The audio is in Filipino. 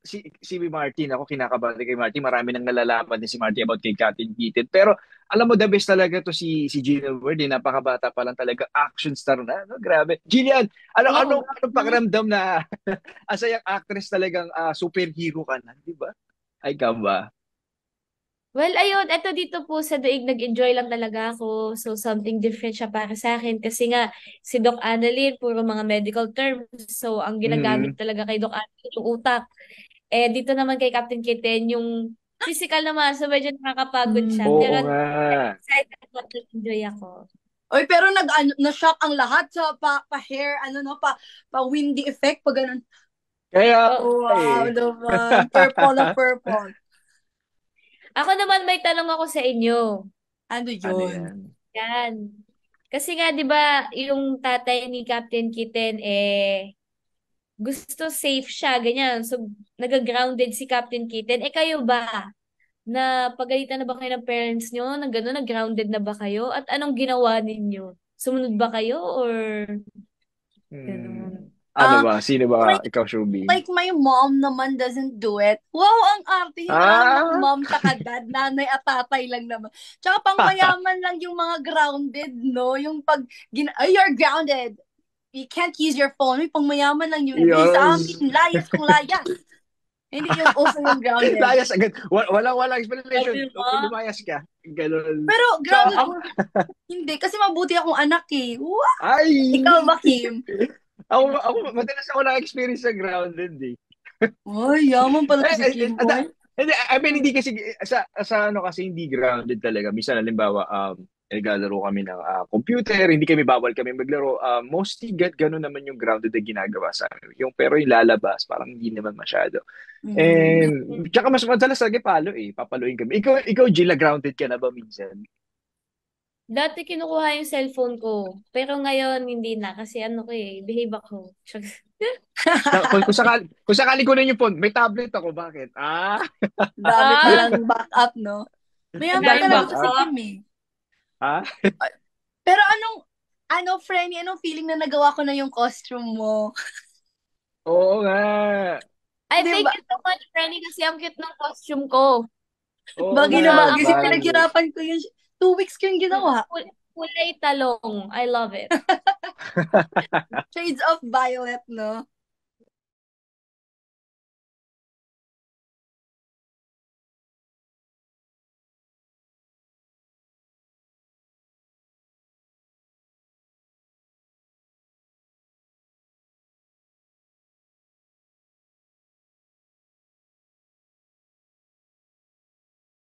si Martin, ako kinakabahan kay Martin. Marami nang nalalaman din si Martin about kay Captain Keaton. Pero alam mo, the best talaga to si Gina Ward. Napakabata pa lang talaga. Action star na. No? Grabe. Jillian, Oo. anong pakiramdam na asa yung actress talagang superhero ka na? Di ba? Ay, ka ba? Well, ayun, eto dito po sa Daig, nag-enjoy lang talaga ako. So, something different siya para sa akin. Kasi nga, si Doc Annalyn, puro mga medical terms. So, ang Mm. ginagamit talaga kay Doc Annalyn, yung utak. Eh, dito naman kay Captain Kitten, yung physical naman. So, medyo nakakapagod siya. Oo Pero, nga. excited ako, nag-enjoy ako. Oy, pero na-shock ang lahat sa pa-hair, pa-windy effect, pa ganun. Kaya Oh, Wow eh. naman. Purple na purple. ako naman may tanong ako sa inyo. Ano Ano yun? yan? Yan. Kasi nga, di ba, yung tatay ni Captain Kitten, gusto safe siya, ganyan. So, nag-grounded si Captain Kitten. Eh, kayo ba? Pagalitan na ba kayo ng parents nyo? Na gano'n, nag-grounded na ba kayo? At anong ginawa ninyo? Sumunod ba kayo or Hmm. gano'n? Ano Ah, ba? Sino ba? like, Ikaw, Shubi? like my mom naman doesn't do it. Wow, ang arte. Hindi lang naman Ah! mom tsaka dad, nanay at tatay lang naman. Tsaka pang mayaman lang yung mga grounded, no? Yung ay, you're grounded. You can't use your phone. May pang mayaman lang yun. Yung sa Yes. amin, layas kung layas. Hindi yung uso yung grounded. Layas agad. Walang explanation. Sabi Okay, mo? lumayas ka. Ganun. Pero So, grounded, ako, hindi. Kasi mabuti akong anak eh. Wow! Ikaw ay! ba, Kim? Madalas ako na-experience sa grounded eh. Ay, yaman pala to Eh, si eh, Kim, eh, boy. hindi, I mean, hindi kasi, sa ano kasi, hindi grounded talaga. Minsan, halimbawa, naglalaro kami ng computer, hindi bawal kami maglaro. Mostly, ganun naman yung grounded na ginagawa sa amin. Pero yung lalabas, parang hindi naman masyado. Mm. And, tsaka mas madalas lagi palo eh. Papaluin kami. Ikaw, Gila, grounded ka na ba minsan? Dati kinukuha yung cellphone ko. Pero ngayon, hindi na. Kasi ano ko behave ako. Kung sakali ko na yung phone, may tablet ako. Bakit? Dami Ah, palang backup, no? Ang Mayaman daming daming talaga to si backup. backup. Kim eh. Ha? Pero Frenny, anong feeling na nagawa ko na yung costume mo? Oo nga. I Di thank ba? you so much, Frenny, kasi ang cute ng costume ko. Oo Bagay nga. na Sobrang, bagay ang kasi ganda. Valid. pinaghirapan ko yung 2 weeks ko yung ginawa. Kulay talong. I love it. Shades of violet, no?